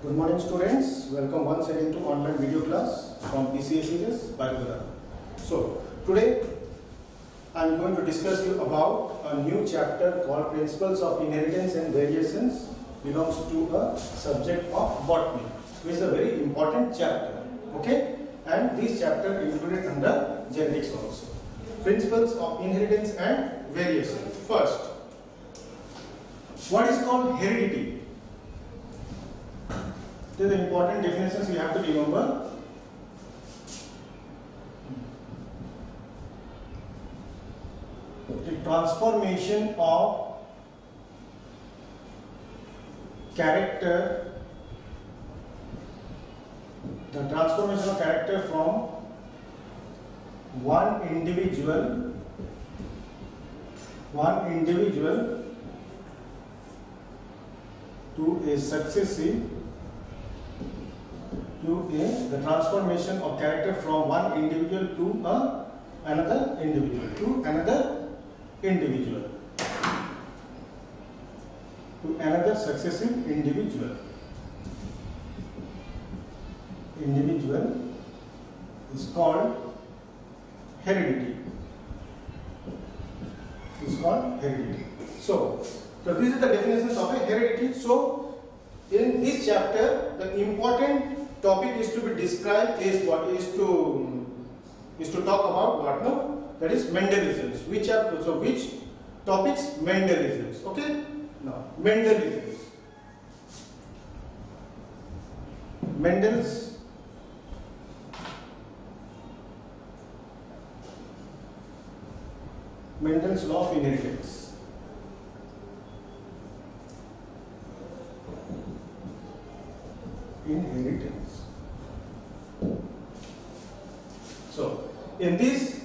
Good morning students, welcome once again to online video class from PCSES Bhargava. So today I am going to discuss you about a new chapter called Principles of Inheritance and Variations, belongs to a subject of botany, which is a very important chapter. Okay, and this chapter included under genetics also. Principles of Inheritance and Variations. First, what is called heredity? These are important definitions you have to remember. The transformation of character, from one individual to a successive. The transformation of character from one individual to another successive individual is called heredity. So this is the definitions of a heredity. So in this chapter, the important topic is to be described is what is to talk about what? No, that is Mendelisms. Which topics? Mendelisms. Okay. Now Mendelisms. Mendel's law of inheritance. So, in this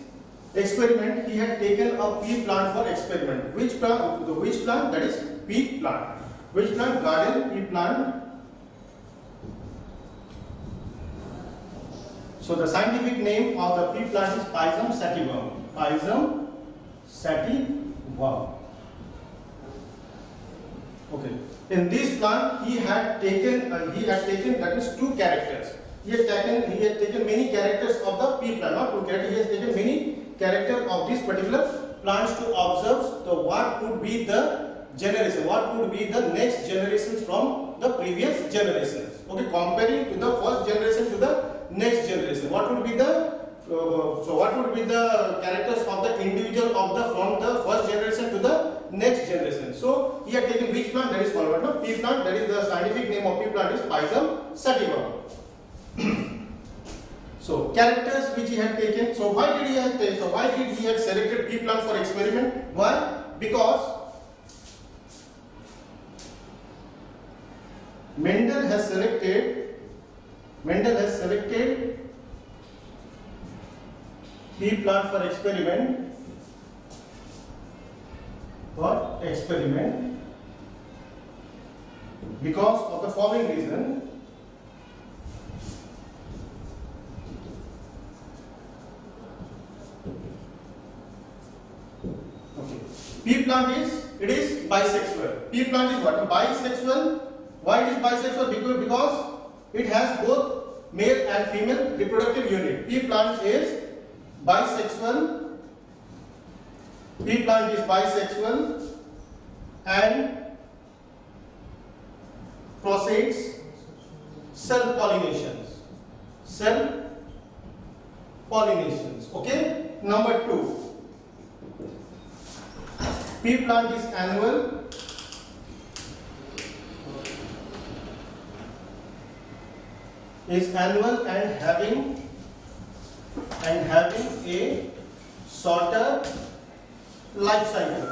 experiment, he had taken a pea plant for experiment. Which plant? That is pea plant. Which plant? Garden pea plant. So, the scientific name of the pea plant is Pisum sativum. Okay. In this plant, he had taken that is two characters. He had taken many characters of the pea plant, not two characters. He has taken many characters of this particular plants to observe what would be the generation, what would be the next generations from the previous generations. Okay, comparing to the first generation to the next generation, what would be the characters of the individual from the first generation to the next generation. So he had taken which plant? That is called what? No, pea plant. That is the scientific name of pea plant is Pisum sativum. So characters which he had taken. So why did he have selected pea plant for experiment? Why? Because Mendel has selected pea plant for experiment because of the following reason. Okay. Pea plant is bisexual. Pea plant is what? Bisexual. Why it is bisexual? Because it has both male and female reproductive unit. Pea plant is bisexual. Pea plant is bisexual and proceeds self-pollinations. Okay. Number 2. Pea plant is annual. And having a shorter life cycle.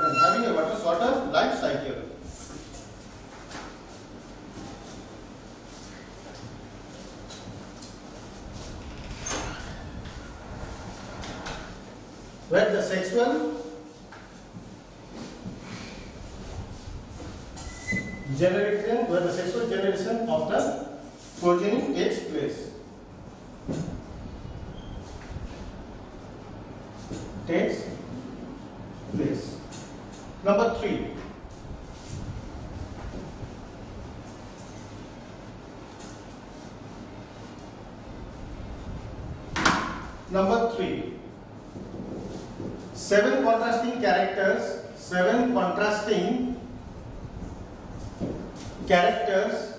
Where the sexual generation of the progeny takes place. Number 3. Number 3. 7 contrasting characters. 7 contrasting characters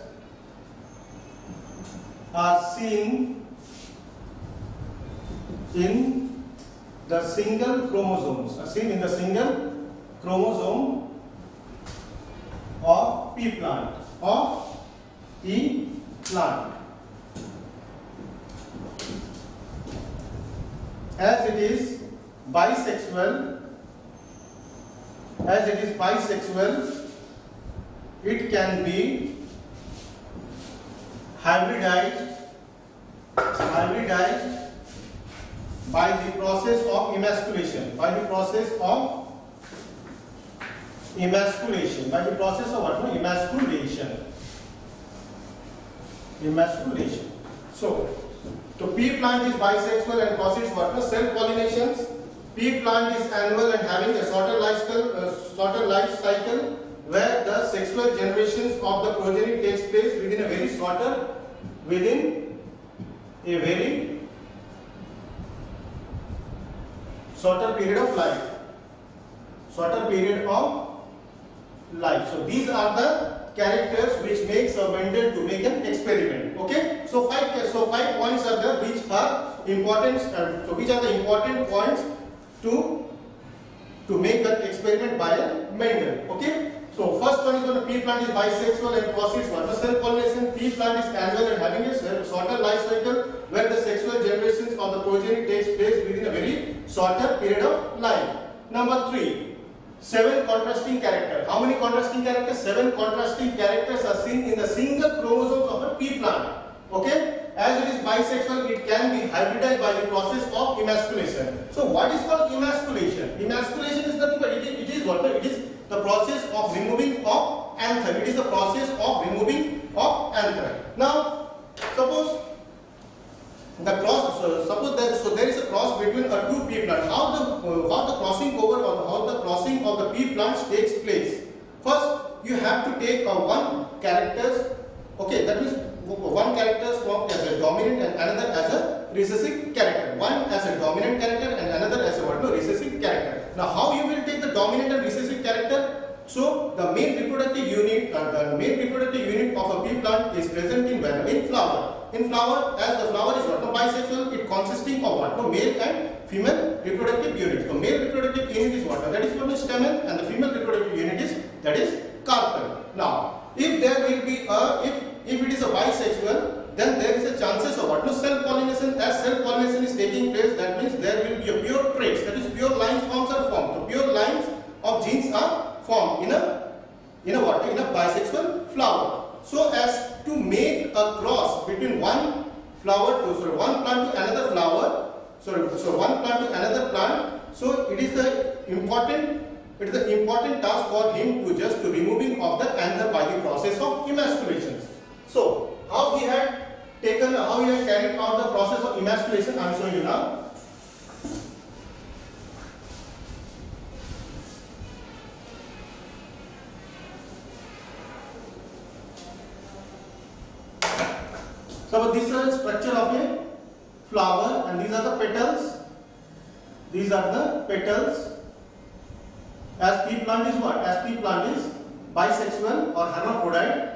are seen in the single chromosomes. Are seen in the single chromosome of pea plant. Of pea plant. As it is bisexual, it can be hybridized by the process of emasculation. By the process of what? No, emasculation. So pea plant is bisexual and causes what? No, self-pollinations. Pea plant is annual and having a shorter life cycle where the sexual generations of the progeny takes place within a very shorter period of life. So these are the characters which makes a Mendel to make an experiment. Okay. So five points are there which are important. So which are the important points to make that experiment by a Mendel. Okay. So first one is when the pea plant is bisexual and causes what? Self-pollination. Pea plant is annual and having a shorter life cycle where the sexual generations of the progeny takes place within a very shorter period of life. Number 3. 7 contrasting characters. How many contrasting characters? 7 contrasting characters are seen in the single chromosomes of a pea plant. Okay? As it is bisexual, it can be hybridized by the process of emasculation. So what is called emasculation? Emasculation is nothing but it is what? It is the process of removing of anther. It is the process of removing of anther. Now, suppose there is a cross between a two pea plants. How the crossing over or how the crossing of the pea plants takes place? First, you have to take one character. Okay, that means one character formed as a dominant and another as a recessive character. One as a dominant character and another as a recessive character. Now, how you will take the dominant and recessive character? So, the main reproductive unit of a pea plant is present in flower. In flower, as the flower is bisexual, it consisting of male and female reproductive units. The male reproductive unit is that is called stamen, and the female reproductive unit is carpel. Now, if there will be if it is a bisexual, then there is a chances of self-pollination. As self-pollination is taking place, that means there will be a pure traits. That is, pure lines forms are formed. So pure lines of genes are formed in a bisexual flower. So as to make a cross between one plant to another flower. So one plant to another plant. So it is the important task for him to removing of the anther by the process of emasculation. So how he had carried out the process of emasculation, I am showing you now. So this is the structure of a flower, and these are the petals. These are the petals. As pea plant is what? As pea plant is bisexual or hermaphrodite.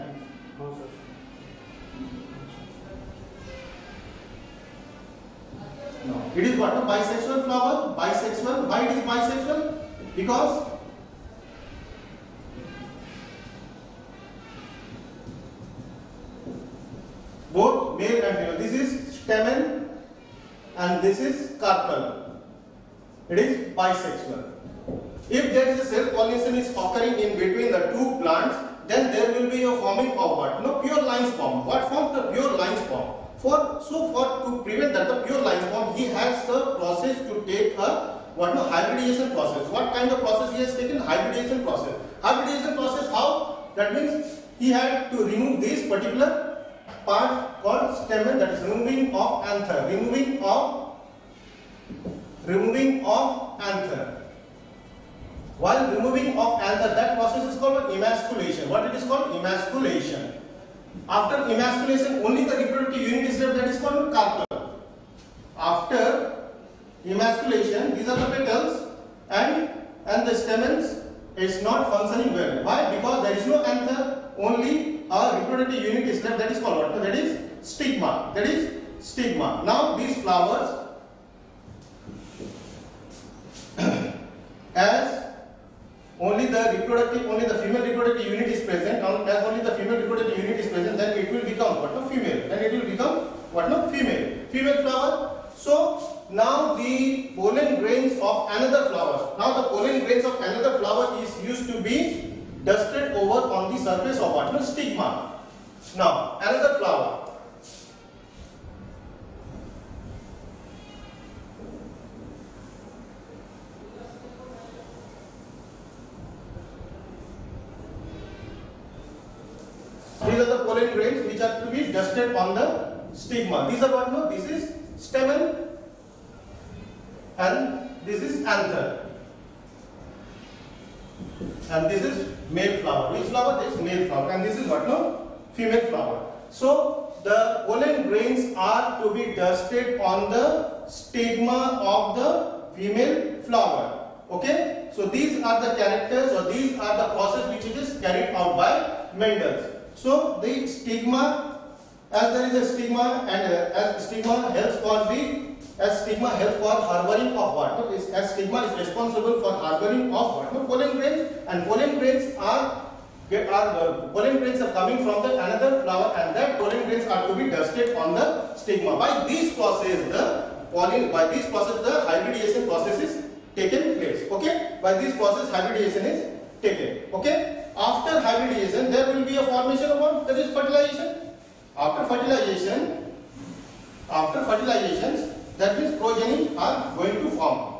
No, it is what? A bisexual flower. Bisexual. Why it is bisexual? Because both male and female. This is stamen and this is carpel. It is bisexual. If there is a self-pollination is occurring in between the two plants, then there will be a forming of what? Pure lines form. What forms the pure lines form? To prevent that the pure lines form, he has the process to take a hybridization process. What kind of process he has taken? Hybridization process. Hybridization process, how? That means he had to remove this particular part called stamen, that is removing of anther. Removing of anther. While removing of anther, that process is called emasculation. What it is called? Emasculation. After emasculation, only the reproductive unit is left, that is called carpel. After emasculation, these are the petals, and the stamens is not functioning well. Why? Because there is no anther, only a reproductive unit is left, that is called what? That is stigma. That is stigma. Now these flowers, as only the female reproductive unit is present, as only the female reproductive unit is present, then it will become what? No, female. Then it will become what? No, female. Female flower. So now the pollen grains of another flower. Now the pollen grains of another flower is used to be dusted over on the surface of what? No, stigma. Now another flower. These are the pollen grains which are to be dusted on the stigma. These are what? No, this is stamen and this is anther. And this is male flower. Which flower? This male flower. And this is what? No, female flower. So the pollen grains are to be dusted on the stigma of the female flower. Okay. So these are the characters, or these are the process which is carried out by Mendel. So the stigma, as there is a stigma, and as stigma helps for harboring of what? As stigma is responsible for harboring of what? No, pollen grains, and pollen grains are coming from the another flower, and that pollen grains are to be dusted on the stigma. By this process, the hybridization process is taken place. Okay, by this process hybridization is taken. Okay. After hybridization, there will be a formation of what? That is fertilization. After fertilizations, that means progeny are going to form.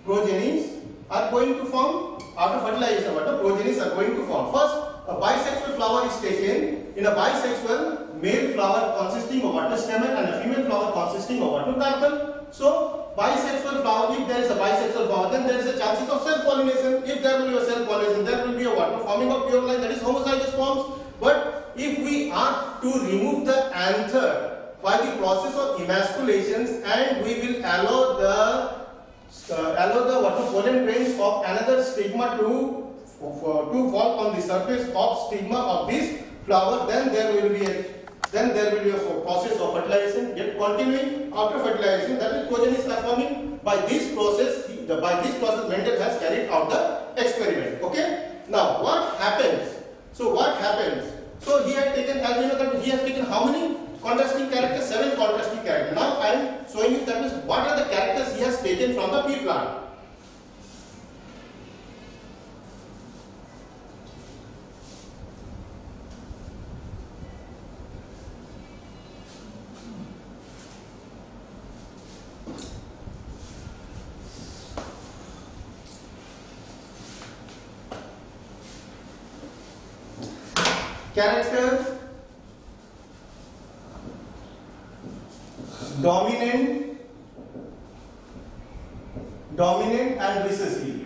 Progenies are going to form after fertilization. What? The progenies are going to form. First, a bisexual flower is taken. In a bisexual, male flower consisting of what? The stamen, and a female flower consisting of what? The carpel. So bisexual flower, if there is a bisexual flower, then there is a chances of self-pollination. If there will be a self-pollination, there will be a what? Forming of pure line, that is homozygous forms. But if we are to remove the anther by the process of emasculations, and we will allow the pollen grains of another stigma to fall on the surface of stigma of this flower, then there will be a process of fertilization yet continuing. After fertilization, that is progenies are forming. By this process Mendel has carried out the experiment. Okay. Now what happens? So he had taken, as we know that he has taken how many contrasting characters? 7 contrasting characters. Now I am showing you that means what are the characters he has taken from the pea plant. Characters: dominant and recessive.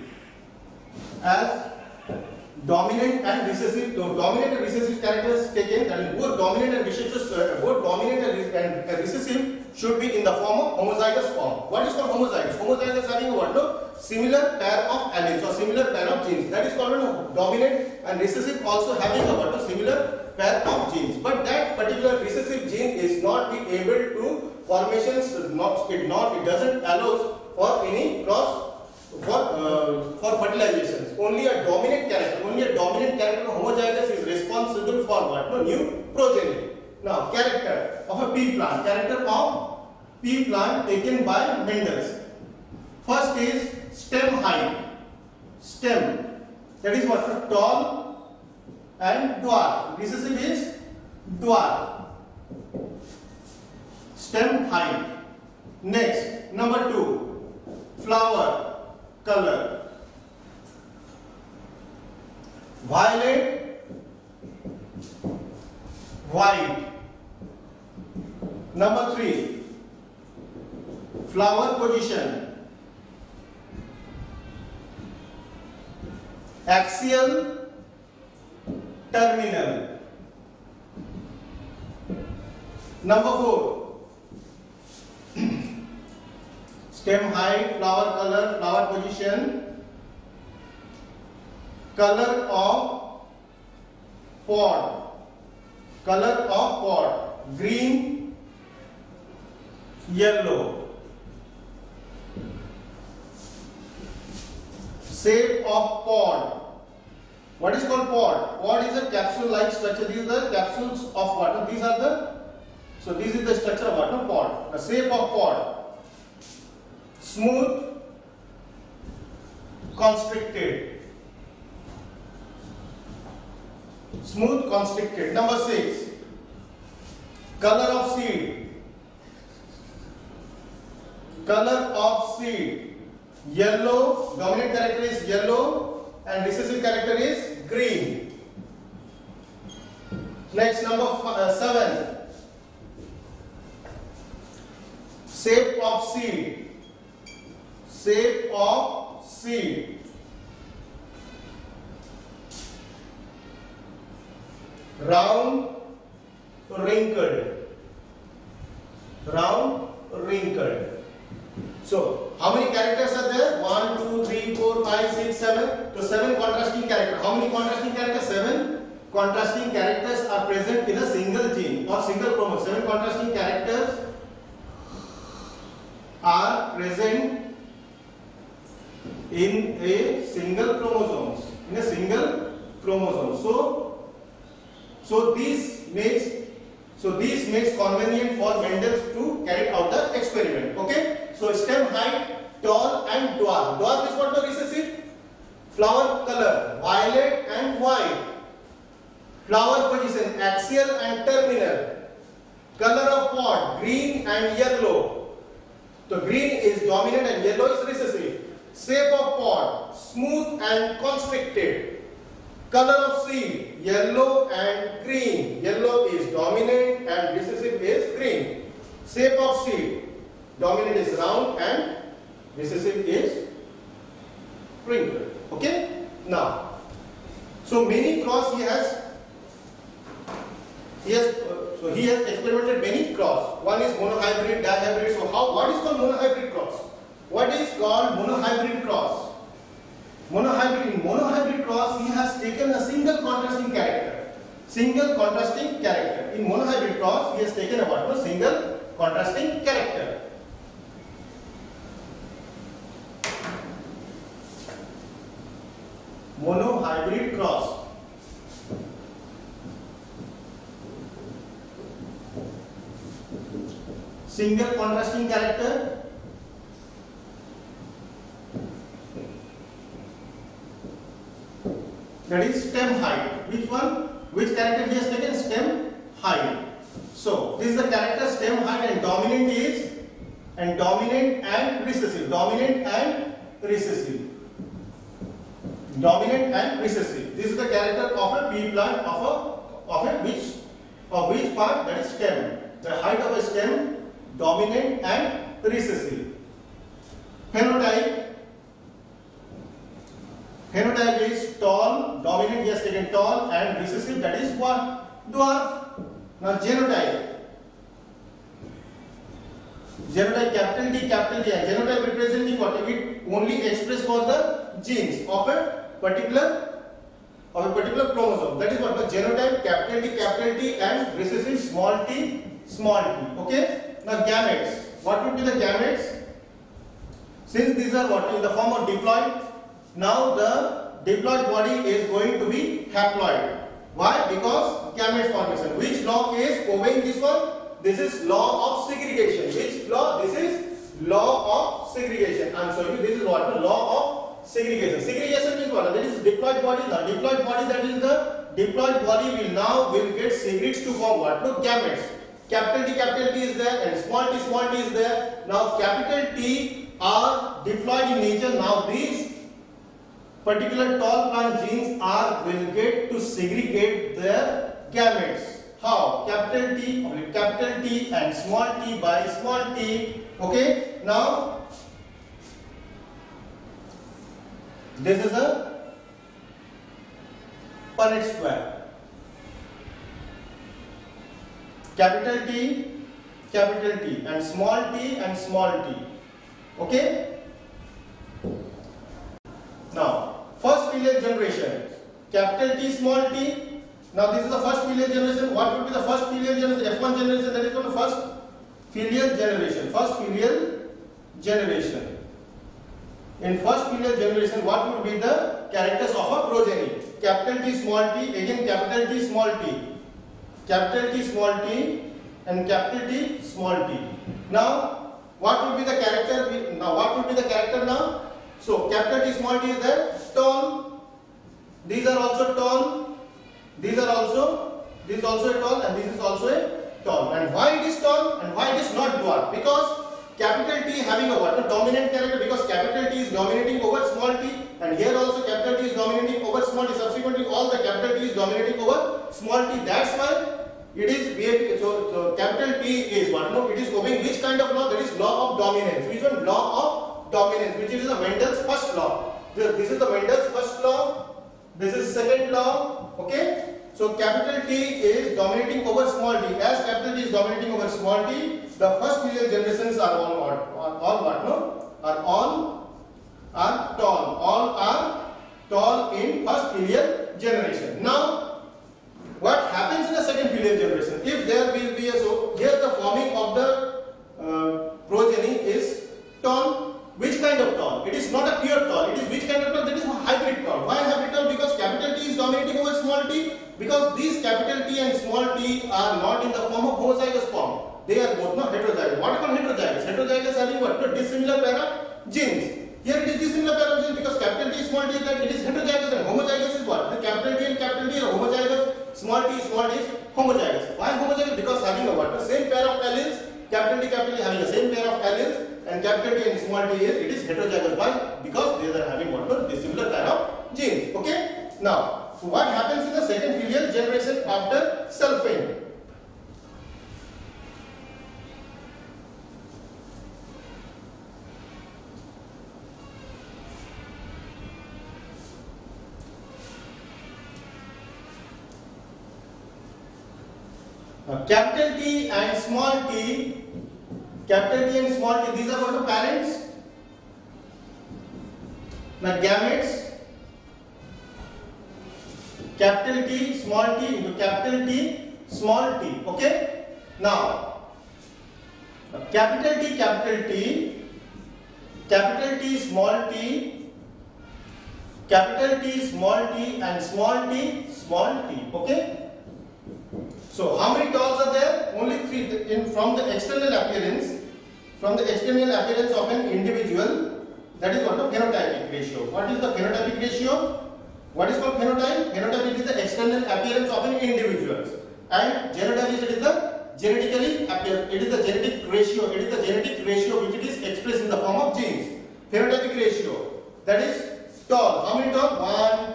As dominant and recessive, characters taken, that is both dominant and recessive should be in the form of homozygous form. What is called homozygous? Homozygous having a what? No, similar pair of alleles or similar pair of genes. That is called dominant, and recessive also having a what? No, similar pair of genes. But that particular recessive gene is not be able to formations. It doesn't allow for any cross for fertilizations. Only a dominant character homozygous is responsible for what? No, new progeny. Now, character of a pea plant. Character of pea plant taken by Mendel. First is stem height. Stem, that is what? Tall and dwarf. Recessive is dwarf. Stem height. Next, number 2, flower color. Violet, white. Number 3, flower position. Axial, terminal. Number 4, stem height, flower color, flower position, color of pod, green, yellow, shape of pod. What is called pod? Pod is a capsule-like structure. These are the capsules of water. This is the structure of water pod. The shape of pod. Smooth, constricted. Smooth, constricted. Number 6. Color of seed. Color of seed. Yellow. Dominant character is yellow. And recessive character is green. Next, number 7. Shape of seed. Shape of seed. Round, wrinkled. Round, wrinkled. So, how many characters are there? 1, 2, 3, 4, 5, 6, 7. So, 7 contrasting characters. How many contrasting characters? 7 contrasting characters are present in a single gene or single chromosome. 7 contrasting characters are present in a single chromosome. So this makes convenient for Mendel to carry out the experiment. Okay. So stem height, tall and dwarf. Dwarf is what? The recessive. Flower color, violet and white. Flower position, axial and terminal. Color of pod, green and yellow. So green is dominant and yellow is recessive. Shape of pod, smooth and constricted. Color of seed, yellow and green. Yellow is dominant and recessive is green. Shape of seed, dominant is round and recessive is wrinkled. Okay. Now, so many cross he has experimented many cross. One is monohybrid, dihybrid. So what is called monohybrid cross? What is called monohybrid cross? In monohybrid cross, he has taken a single contrasting character. In monohybrid cross, he has taken a single contrasting character. Monohybrid cross. Single contrasting character. That is stem height. Which one? Which character he has taken? Stem height. So this is the character stem height and dominant and recessive. Dominant and recessive. This is the character of a pea plant of which part? That is stem. The height of a stem, dominant and recessive. Phenotype is tall, dominant he has taken tall and recessive that is what? Dwarf. Now genotype. Genotype capital D and genotype representing what? It only express for the genes of a particular chromosome. That is what the genotype capital D and recessive small t. Okay. Now gametes. What would be the gametes? Since these are what? In the form of diploid. Now the diploid body is going to be haploid. Why? Because gamete formation. Which law is obeying this one? This is law of segregation. Which law? This is law of segregation. I am sorry, this is what? The law of segregation. Segregation means what? That is diploid body. The diploid body, that is the diploid body will get segregates to form what? No, gametes. Capital T is there and small t is there. Now capital T are diploid in nature. Now these particular tall plant genes will get to segregate their gametes. How? Capital T and small t by small t. Okay. Now this is a Punnett square. Capital T and small t. Okay. Now, first filial generation, capital T, small t. Now, this is the first filial generation. What would be the first filial generation? F1 generation, that is called the first filial generation. First filial generation. In first filial generation, what would be the characters of a progeny? Capital T, small t, again capital T, small t. Capital T, small t, and capital T, small t. Now, what would be the character? What would be the character now? So, capital T, small t is there. Tall. These are also tall. These are also. This is also a tall, and this is also a tall. And why it is tall and why it is not dwarf? Because capital T having a what? A dominant character, because capital T is dominating over small t, and here also capital T is dominating over small t. Subsequently, all the capital T is dominating over small t. That's why it is so capital T is what? No, it is obeying which kind of law? That is law of dominance. Which one? Law of dominance, which is the Mendel's first law. This is the Mendel's first law. This is second law. Okay. So capital T is dominating over small t. As capital T is dominating over small t, the first filial generations are all what? No, are tall. All are tall in first filial generation. Now, what happens in the second filial generation? If there will be so here the forming of the progeny is tall. Which kind of tall? It is not a pure tall. It is which kind of tall? That is a hybrid tall. Why hybrid tall? Because capital T is dominating over small t. Because these capital T and small t are not in the form of homozygous form. They are both not heterozygous. What are called heterozygous? Heterozygous having what? No, dissimilar para genes. Here it is dissimilar para genes because capital T, small t is that it is heterozygous, and homozygous is what? The capital T and capital T are homozygous. Small t is homozygous. Why homozygous? Because having a what? The same pair of alleles. Capital T having the same pair of alleles, and capital T and small t is it is heterozygous. Why? Because they are having what? No, dissimilar pair of genes. Okay. Now, so what happens in the second filial generation after sulfane? Capital T and small t, these are what the parents, like gametes. Capital T, small t into capital T, small t. Okay. Now, capital T, capital T, capital T, small t, capital T, small t, and small t, small t. Okay. So, how many talls are there? Only 3. From the external appearance of an individual, that is what the phenotypic ratio. What is the phenotypic ratio? What is called phenotype? Phenotype is the external appearance of an individual, and genotype is the genetically appear. It is the genetic ratio. It is the genetic ratio which it is expressed in the form of genes. Phenotypic ratio, that is tall. How many tall?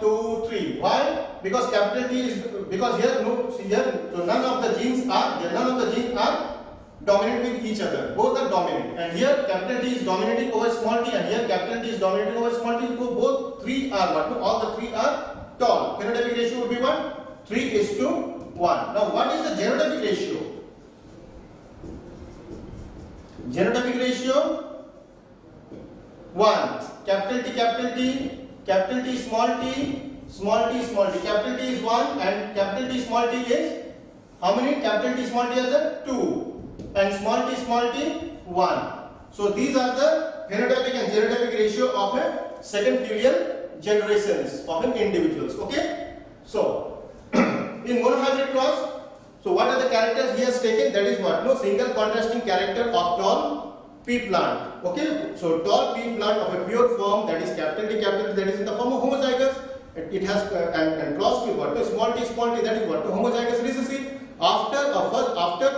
1, 2, 3. Why? Because capital T is because here so none of the genes are dominant with each other. Both are dominant, and here capital T is dominating over small t, and here capital T is dominating over small t. So both 3 are what? All the 3 are tall. Phenotypic ratio would be what? 3:1. Now, what is the genotypic ratio? Genotypic ratio 1. Capital T, capital T, capital T, small t, small t, small t. Capital T is 1 and capital T, small t is how many? Capital T, small t are the 2 and small t, 1. So these are the phenotypic and genotypic ratio of a second filial generations of an individuals. Okay. So in monohybrid cross, so what are the characters he has taken? That is what? No single contrasting character of tall pea plant. Okay. So tall pea plant of a pure form, that is capital T, that is in the form of homozygous. It has and cross with what? Small t, that is what? Homozygous recessive. After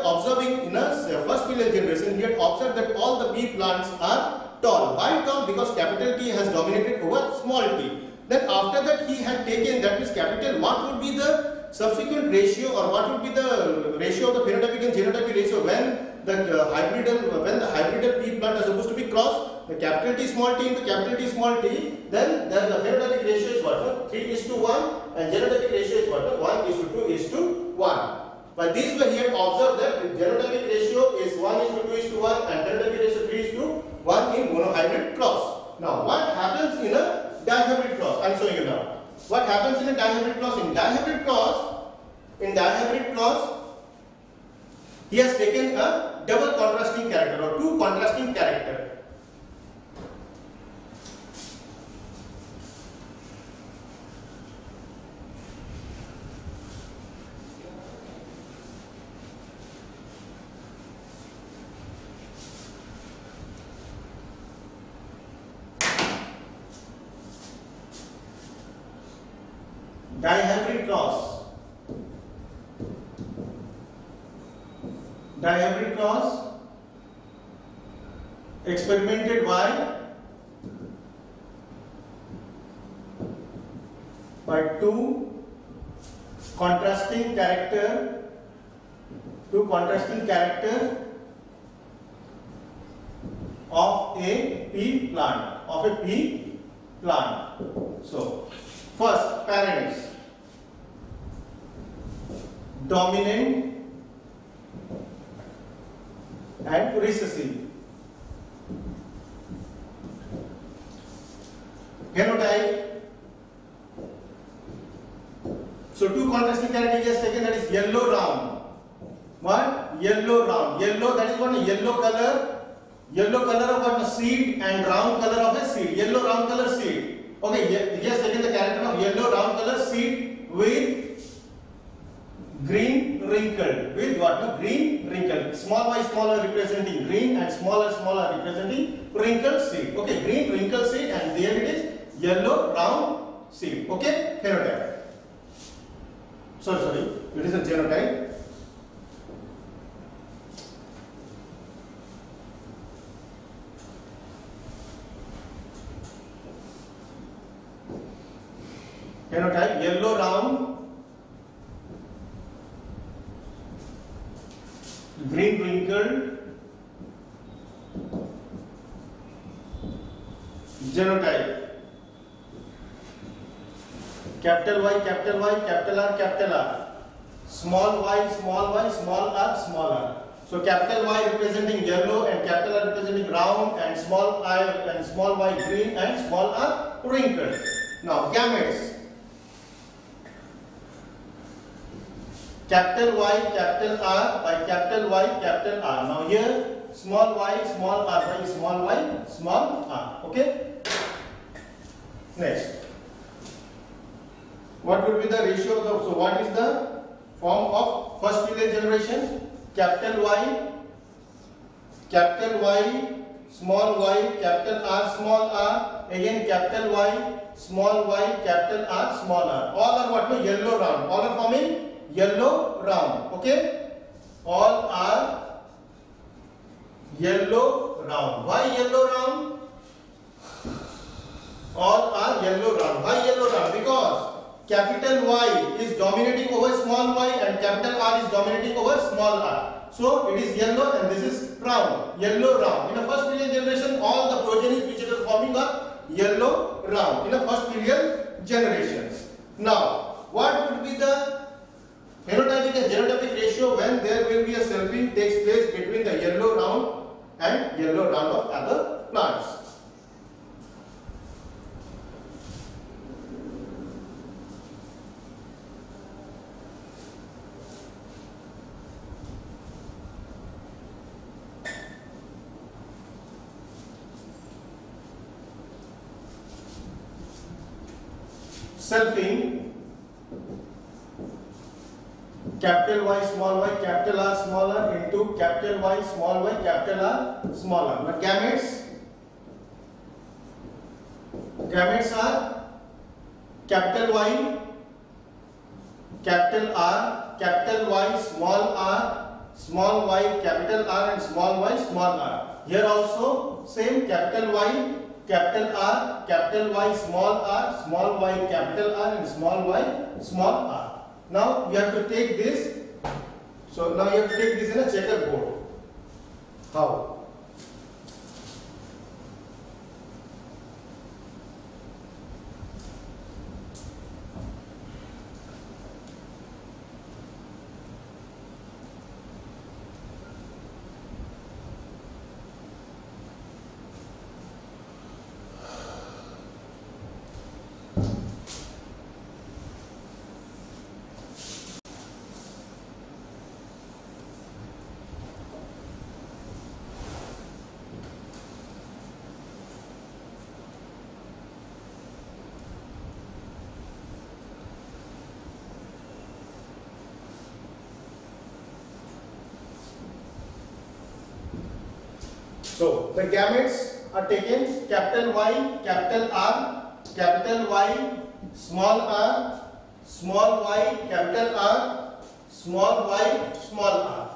observing in a first filial generation, he had observed that all the pea plants are tall. Why tall? Because capital T has dominated over small t. Then after that he had taken, that is capital, what would be the subsequent ratio, or what would be the ratio of the phenotypic and genotypic ratio when the hybridal pea plant are supposed to be crossed? The capital T, small t into capital T, small t, then the phenotypic ratio is what? 3:1, and genotypic ratio is what? 1:2:1. By this way, he had observed that the genotypic ratio is 1:2:1 and phenotypic ratio one in monohybrid cross. Now what happens in a dihybrid cross? I am showing you now. What happens in a dihybrid cross? In dihybrid cross, he has taken a double contrasting character or two contrasting character. Dihybrid cross experimented by two contrasting character of a pea plant. So first, parents, dominant and recessive. Phenotype. So two contrasting characters taken, that is yellow round. What? Yellow round. Yellow, that is what? Yellow color. Yellow color of what? Seed, and round color of a seed. Yellow round color seed. Okay, he has taken the character of yellow round color seed with green wrinkle. With what? No, green wrinkle. Small y smaller representing green and smaller representing wrinkled seed. Okay, green wrinkled seed, and there it is yellow round seed. Okay, phenotype. Sorry, it is a genotype. Phenotype, yellow round, green wrinkled. Genotype, capital Y, capital R, capital R. Small y, small r. So capital Y representing yellow and capital R representing round, and small I and small y green and small r wrinkled. Now gametes. Capital Y, capital R by capital Y, capital R. Now here small y, small r by small y, small r. Okay. Next, what would be the ratio of the? So what is the form of first filial generation? Capital Y, small y, capital R, small r. Again capital Y, small y, capital R, small r. All are what? No, yellow round. All are forming yellow round. Okay, all are yellow round. Why yellow round? All are yellow round. Why yellow round? Because capital Y is dominating over small y and capital R is dominating over small r. So it is yellow and this is round. Yellow round. In the first filial generation, all the progenies which it is forming are yellow round. In the first filial generations. Now, what would be the phenotypic and genotypic ratio when there will be a selfing takes place between the yellow round and yellow round of other plants? Selfing, capital Y, small y, capital R, small r into capital Y, small y, capital R, small r. But gametes are capital Y, capital R, capital Y, small y, capital R, and small y, small r. Here also same, capital Y, capital R, capital Y, small y, capital R, and small y, small r. Now you have to take this. So now you have to take this in a checkerboard. How? So the gametes are taken capital Y, capital R, capital Y, small r, small y, capital R, small y, small r.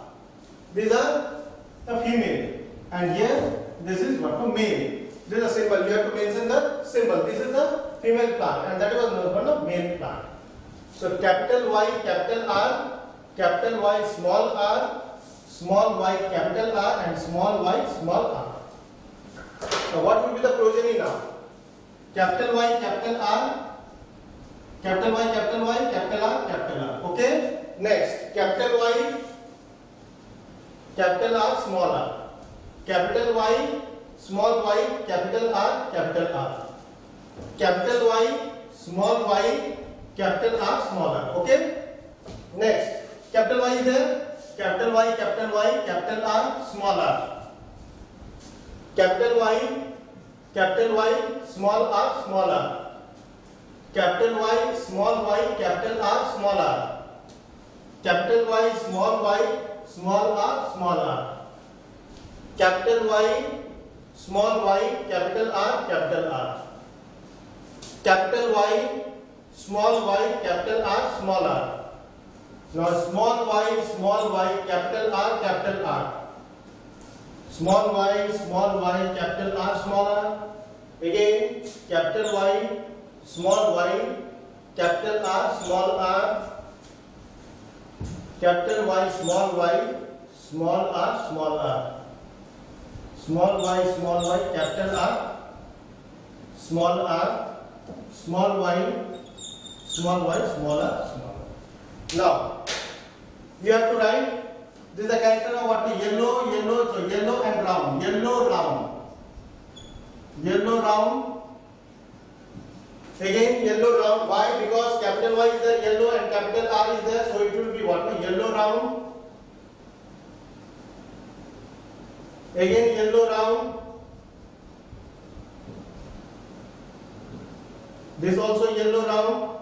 These are the female, and here this is what the male. This is a symbol. You have to mention the symbol. This is the female plant, and that was the male plant. So capital Y, capital R, capital Y, small r, small y, capital R, and small y, small r. So what will be the progeny now? Capital Y, capital R, capital Y, capital Y, capital R, capital R. Okay. Next, capital Y, capital R, small r. Capital Y, small y, capital R, capital R. Capital Y, small y, capital R, small r. Okay. Next, capital Y is there. Capital Y, capital Y, capital R, small r. Capital Y, small r, small r. Capital Y, small y, capital R, small r. Capital Y, small y, small r, small r. Capital Y, small y, capital R, capital R. Capital Y, small y, capital R, small r. Now small y, capital R, capital R. Small y, capital R, small r. Again, capital Y, small y, capital R, small r. Capital Y, small r, small r. Small y, capital R, small r. Small y, small r, small r. Now, you have to write. This is the character of what? Yellow, so yellow and round. Yellow round. Again, yellow round. Why? Because capital Y is there, yellow, and capital R is there, so it will be what? Yellow round. Again, yellow round. This also yellow round.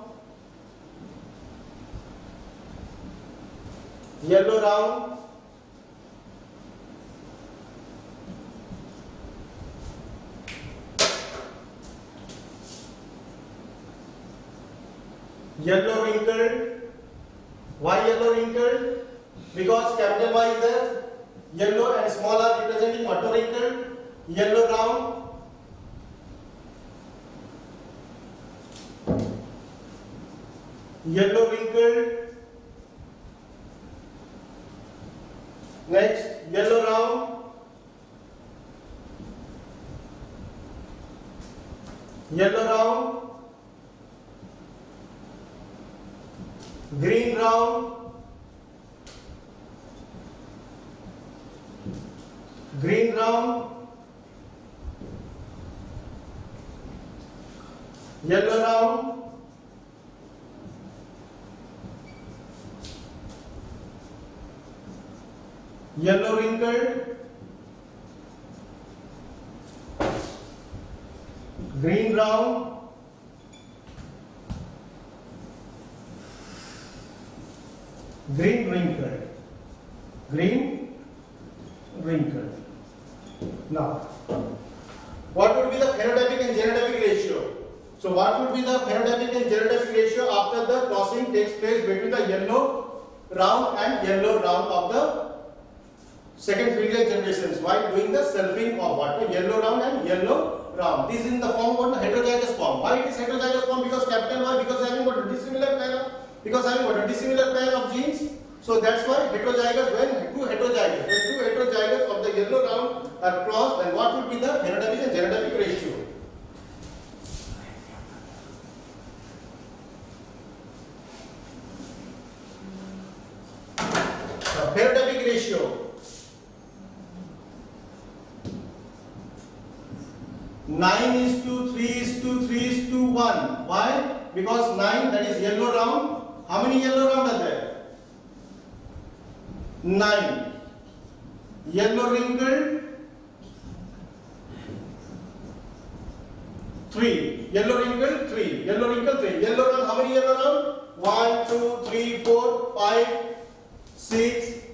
Yellow round. Yellow wrinkled. Why yellow wrinkled? Because capital Y is there. Yellow and small r representing what? Wrinkled. Yellow round. Yellow wrinkled. Next, yellow round. Yellow round. Green round. Green round. Yellow round. Yellow wrinkled. Green round. Green wrinkled. Green wrinkled. Now, what would be the phenotypic and genotypic ratio? So, what would be the phenotypic and genotypic ratio after the crossing takes place between the yellow round and yellow round of the second field generations while doing the selfing of what? Yellow round and yellow round. This is in the form of the heterozygous form. Why it is heterozygous form? Because capital Y, because having got a dissimilar pair of genes. So that's why heterozygous. When two heterozygous of the yellow round are crossed, then what would be the phenotypic and genotypic ratio? The phenotypic ratio. 9:3:3:1. Why? Because 9, that is yellow round. How many yellow round are there? 9. Yellow wrinkled. 3. Yellow wrinkled 3. Yellow wrinkled 3. Yellow round. How many yellow round? 1, 2, 3, 4, 5, 6,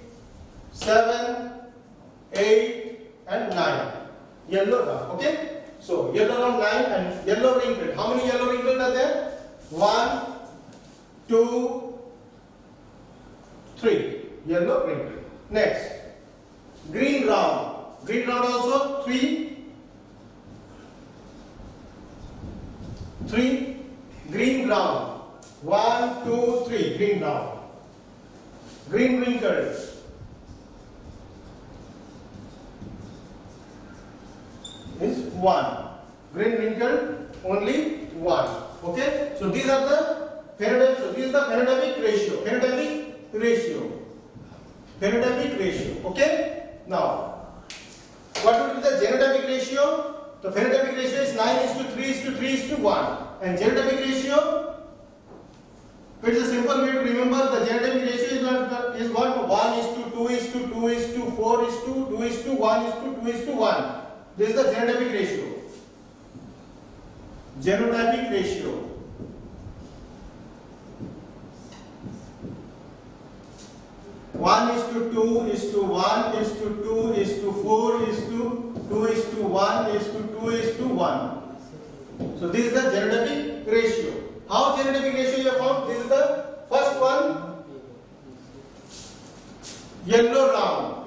7, 8, and 9. Yellow round. Okay. So yellow round 9 and yellow wrinkled. How many yellow wrinkled are there? 1, 2, 3. Yellow wrinkled. Next, green round. Green round also 3. 3. Green ground. 1, 2, 3. Green ground. Green wrinkled. Is 1. Green wrinkled only 1. Okay. So these are the phenotypes. So this is the phenotypic ratio. Phenotypic ratio. Phenotypic ratio. Okay. Now, what would be the genotypic ratio? The phenotypic ratio is 9:3:3:1. And genotypic ratio, it is a simple way to remember. The genotypic ratio is what? 1:2:2:4:2:1:2:1. This is the genotypic ratio. Genotypic ratio. One is to 2 is to 1 is to 2 is to 4 is to 2 is to 1 is to 2 is to 1. So this is the genotypic ratio. How genotypic ratio you have found? This is the first one. Yellow round.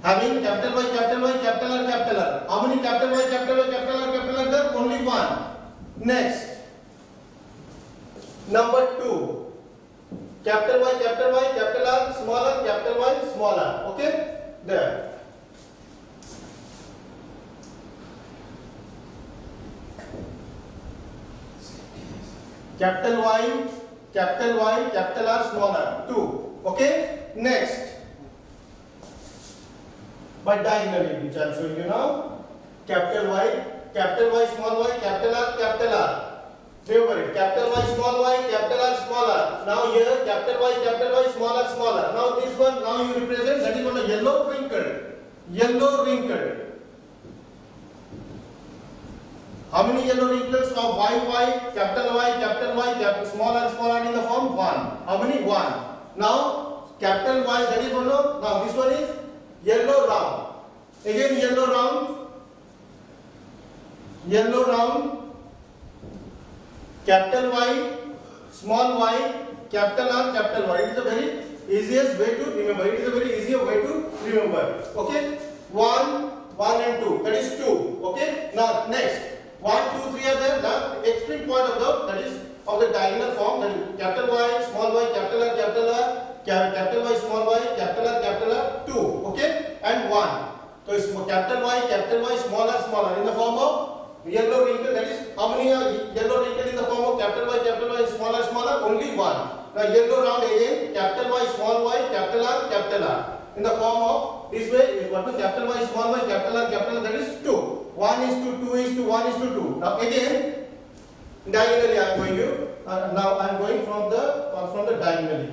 Having capital Y, capital Y, capital R, capital R. How many capital Y, capital Y, capital R, capital R there? Only one. Next. Number 2. Capital Y, capital Y, capital R, smaller, capital Y, smaller. Okay? There. Capital Y, capital Y, capital R, smaller. 2. Okay? Next. By diagonally, which I am showing you now. Capital Y, small y, capital R, capital R. Remember it. Capital Y, small y, capital R, smaller. Now here, capital Y, smaller, smaller. Now this one, now you represent, that is one a yellow wrinkled. Yellow wrinkled. How many yellow wrinkles of Y, capital Y, smaller, smaller in the form 1. How many? 1. Now, capital Y, that is one. Now this one is yellow round. Again yellow round. Yellow round. Capital Y, small y, capital R, capital Y. It is a very easiest way to remember. It is a very easier way to remember. Okay. 1, 1 and 2. That is 2. Okay. Now next. 1, 2, 3 are there. The extreme point of that is of the diagonal form. That is capital Y, small y, capital R, capital R. Capital Y, small y, capital R, 2. Okay. And 1. So it's capital Y, smaller, smaller in the form of yellow wrinkle. That is how many are yellow wrinkle in the form of capital Y, smaller, smaller? Only 1. Now yellow round again, capital Y, small y, capital R. In the form of this way is what? Capital Y, small y, capital R, that is 2. 1 is to 2 is to 1 is to 2. Now again, diagonally I am going you. Now I am going from the diagonally.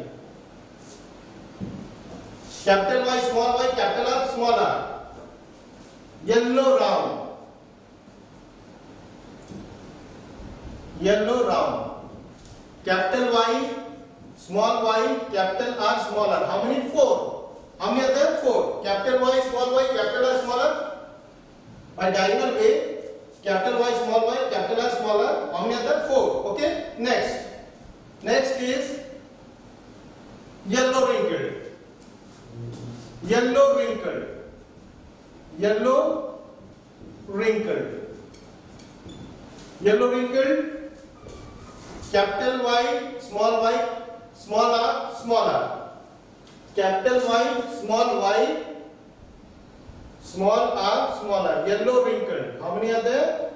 Capital Y, small y, capital R, smaller. Yellow round. Yellow round. Capital Y, small y, capital R, smaller. How many? 4. How many are there? 4. Capital Y, small y, capital R, smaller. By diagonal way, capital Y, small y, capital R, smaller. How many are there? 4. Okay. Next. Next is yellow wrinkled. Yellow wrinkled. Yellow wrinkled. Yellow wrinkled. Capital Y, small r, smaller. Capital Y, small r, smaller. Yellow wrinkled. How many are there?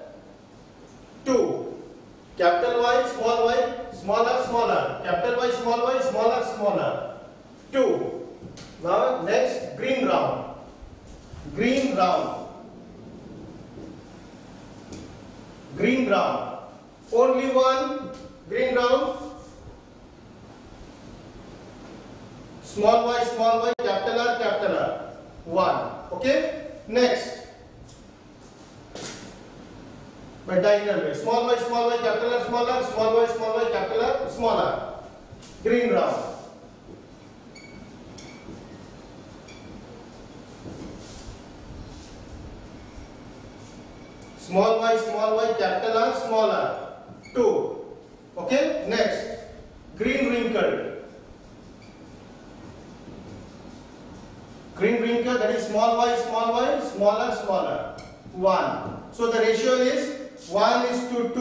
2. Capital Y, small r, smaller. Capital Y, smaller. 2. Now next, green round. Green round. Green round. Only one. Green round. Small y, capital R. 1. Okay. Next. By diagonal way. Small y, capital R, smaller. Small y, capital R, smaller. Green round. small y, capital R, small r. 2. Okay, next, green wrinkled. Green wrinkle, that is small y, smaller. 1. So the ratio is 1 is to 2,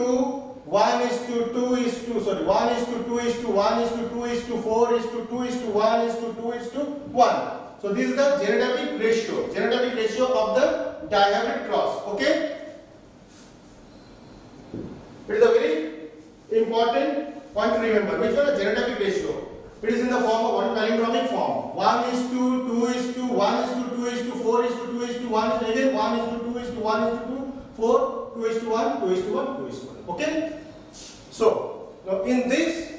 1 is to 2 is to, sorry, 1 is to 2 is to 1 is to 2 is to 4 is to 2 is to 1 is to 2 is to 1. So this is the genotypic ratio of the dihybrid cross. Okay? It is a very important point to remember. Which one is genotypic ratio? It is in the form of one palindromic form. 1 is to 2 is to 1 is to 2 is to 4 is to 2 is to 1 is to again 1 is to 2 is to 1 is to 2, 4, 2 is to 1, 2 is to 1, 2 is to 1. Okay? So, now in this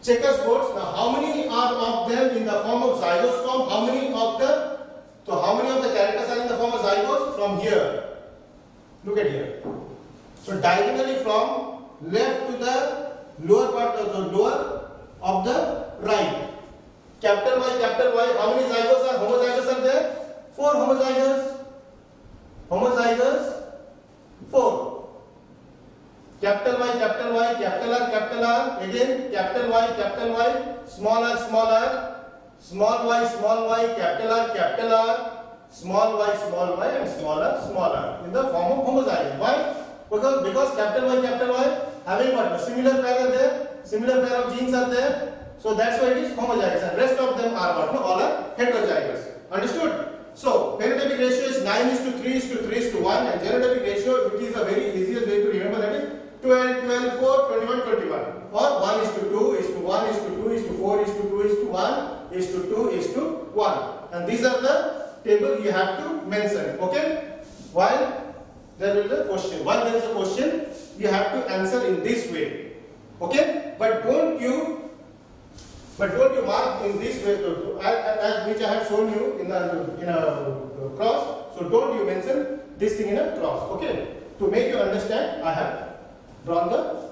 checkers boards, now how many are of them in the form of zygous form? How many of the characters are in the form of zygous? From here. Look at here. So diagonally from left to the lower part of the lower of the right. Capital Y, how many homozygous are there? 4 homozygous. 4. Capital Y, capital R, again capital Y, small r, small y, capital R, small y, and small r in the form of homozygous. Why? Because capital Y having what? A similar pair are there, similar pair of genes are there. So that's why it is homozygous, and rest of them are what? No, all are heterozygous. Understood? So phenotypic ratio is 9 is to 3 is to 3 is to 1, and genotypic ratio, which is a very easiest way to remember, that is 12, 4, 21, 21, or 1 is to 2 is to 1 is to 2 is to 4 is to 2 is to 1 is to 2 is to 1, and these are the table you have to mention. Okay? While there is a question, you have to answer in this way. Okay? But don't you mark in this way, as which I have shown you in a cross. So don't you mention this thing in a cross. Okay? To make you understand, I have drawn the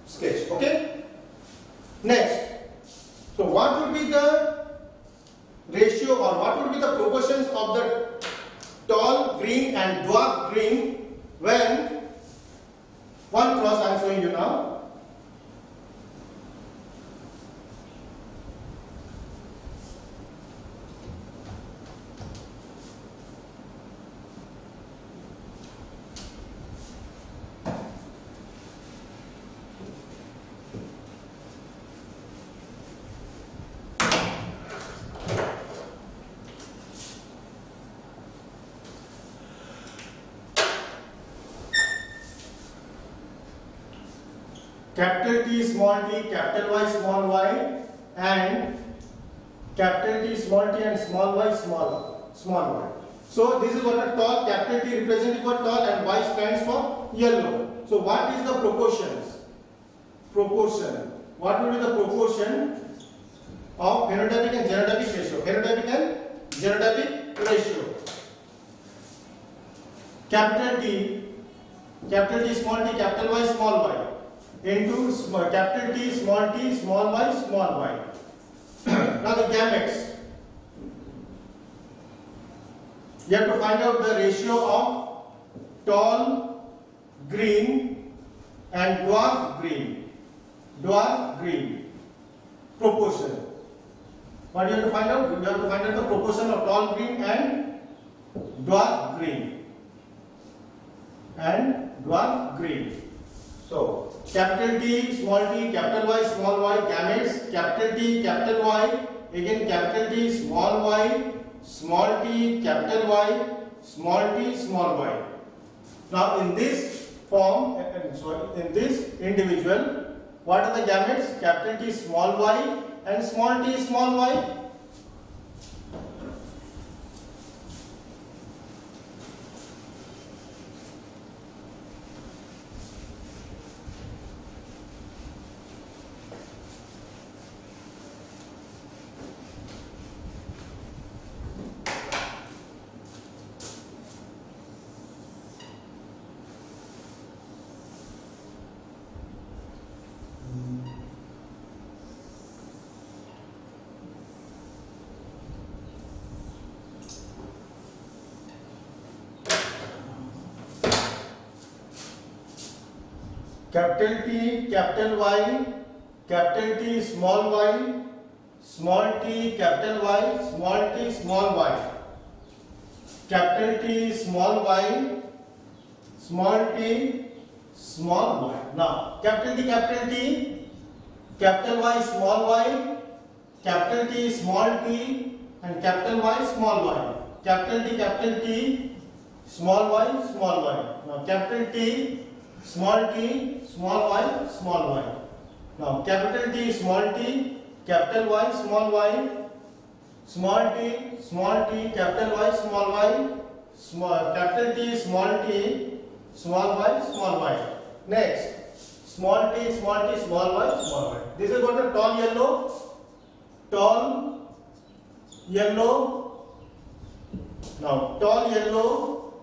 sketch. Okay? Next, so what would be the ratio, or what would be the proportions of the tall green and dwarf green when one cross I am showing you now? Capital T, small t, capital Y, small y, and capital T, small t, and small y, small y. So this is what a tall, capital T representing for tall, and Y stands for yellow. So what is the proportions? What will be the proportion of phenotypic and genotypic ratio? Capital T, small t, capital Y, small y, into capital T, small y, small y. Now the gametes. You have to find out the ratio of tall green and dwarf green. Proportion. What you have to find out? You have to find out the proportion of tall green and dwarf green. So capital T, capital Y, small y, gametes, capital T, capital Y, again capital T, small y, small t, capital Y, small t, small y. Now in this form, in this individual, what are the gametes? Capital T, small y, and small t, small y. capital T, capital Y, capital T, small y, small t, capital Y, small t, small y, capital T, small y, small t, small y. Now, capital T, capital Y, small y, capital T, small t, and capital Y, small y. Capital T, small y, small y. Now, capital T, small y, small y. Now, capital T, small t, capital Y, small y, small t, capital Y, small y, capital T, small y, small y. Next, small t, small y. This is what the tall yellow. Now, tall yellow,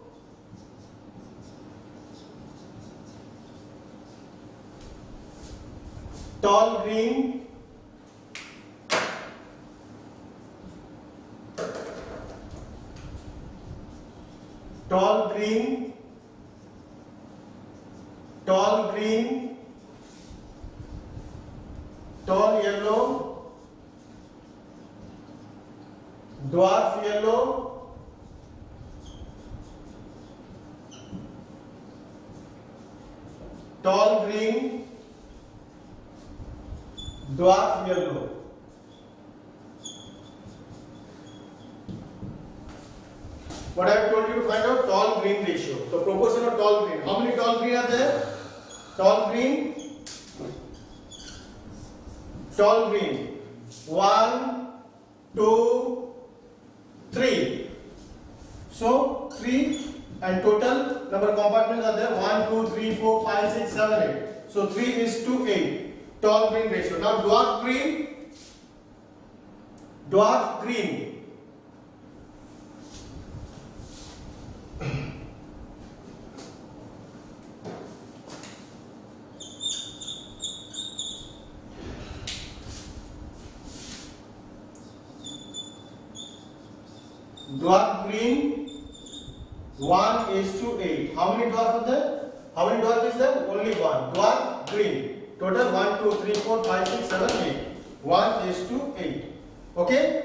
tall green, tall green, tall green, tall yellow, dwarf yellow, tall green, dwarf yellow. What I have told you to find out tall green ratio. So proportion of tall green. How many tall green are there? Tall green. 1, 2, 3. So 3 and total number of compartments are there 1, 2, 3, 4, 5, 6, 7, 8. So 3 is to 8. Tall green ratio. Now dwarf green. Dwarf green. Dwarf green 1 is to 8. How many dwarf are there? How many dwarf is there? Only one. Dwarf green. Total 1, 2, 3, 4, 5, 6, 7, 8. 1 is to 8. Okay?